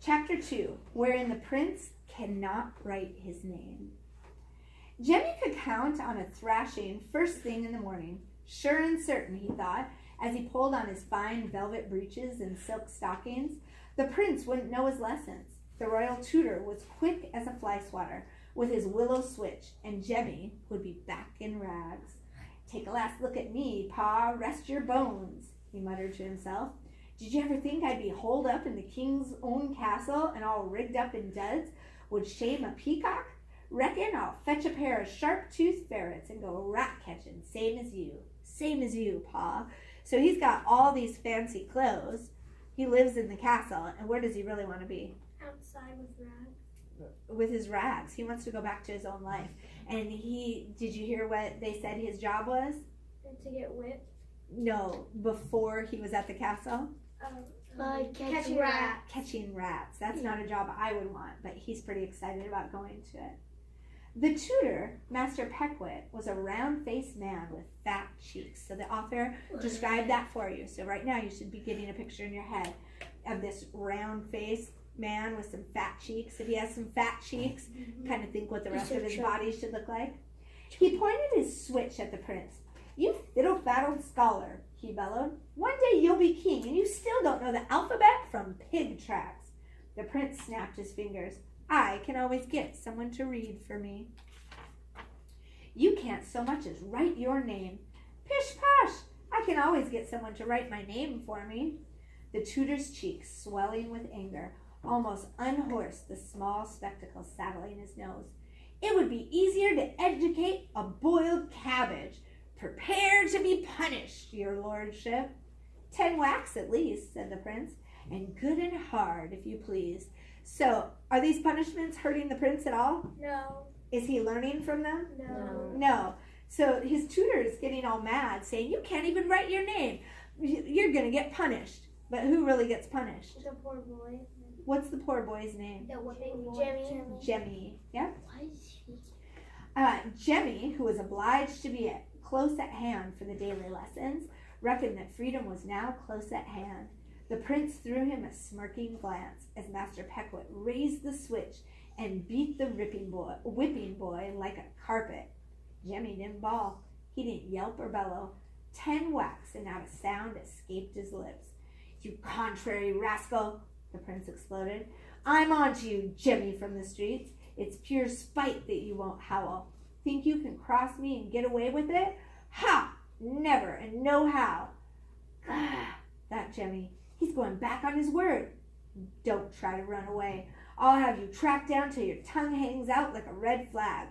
Chapter 2, wherein the prince cannot write his name. Jemmy could count on a thrashing first thing in the morning. Sure and certain, he thought, as he pulled on his fine velvet breeches and silk stockings. The prince wouldn't know his lessons. The royal tutor was quick as a fly swatter with his willow switch, and Jemmy would be back in rags. Take a last look at me, Pa, rest your bones, he muttered to himself. Did you ever think I'd be holed up in the king's own castle and all rigged up in duds? Would shame a peacock? Reckon I'll fetch a pair of sharp-toothed ferrets and go rat-catching, same as you, Pa. So he's got all these fancy clothes. He lives in the castle, and where does he really want to be? Outside with rags. With his rags. He wants to go back to his own life. And did you hear what they said his job was? To get whipped. No, before he was at the castle? Catching rats. Catching rats. That's not a job I would want, but he's pretty excited about going to it. The tutor, Master Peckwitt, was a round-faced man with fat cheeks. So the author described that for you. So right now you should be getting a picture in your head of this round-faced man with some fat cheeks. If he has some fat cheeks, kind of think what the rest of his body should look like. He pointed his switch at the prince. You fiddle-faddled scholar, he bellowed. One day you'll be king, and you still don't know the alphabet from pig tracks. The prince snapped his fingers. I can always get someone to read for me. You can't so much as write your name. Pish-posh! I can always get someone to write my name for me. The tutor's cheeks, swelling with anger, almost unhorsed the small spectacles saddling his nose. It would be easier to educate a boiled cabbage. Prepare to be punished, your lordship. 10 whacks at least, said the prince, and good and hard, if you please. So, are these punishments hurting the prince at all? No. Is he learning from them? No. So his tutor is getting all mad, saying, you can't even write your name. You're going to get punished. But who really gets punished? The poor boy. What's the poor boy's name? The whipping boy. Jemmy. Yep. Why is he? Jemmy, who was obliged to be close at hand for the daily lessons, reckoned that freedom was now close at hand. The prince threw him a smirking glance as Master Peckwitt raised the switch and beat the whipping boy like a carpet. Jemmy didn't bawl. He didn't yelp or bellow. 10 whacks and not a sound escaped his lips. You contrary rascal, the prince exploded. I'm on to you, Jemmy from the streets. It's pure spite that you won't howl. Think you can cross me and get away with it? Ha! Never and no how. Gah, thought Jemmy. He's going back on his word. Don't try to run away. I'll have you tracked down till your tongue hangs out like a red flag.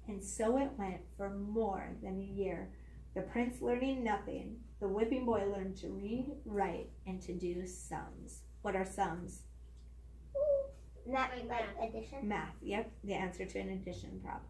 And so it went for more than a year. The prince learning nothing. The whipping boy learned to read, write, and to do sums. What are sums? Not like addition. Math. Yep, the answer to an addition problem.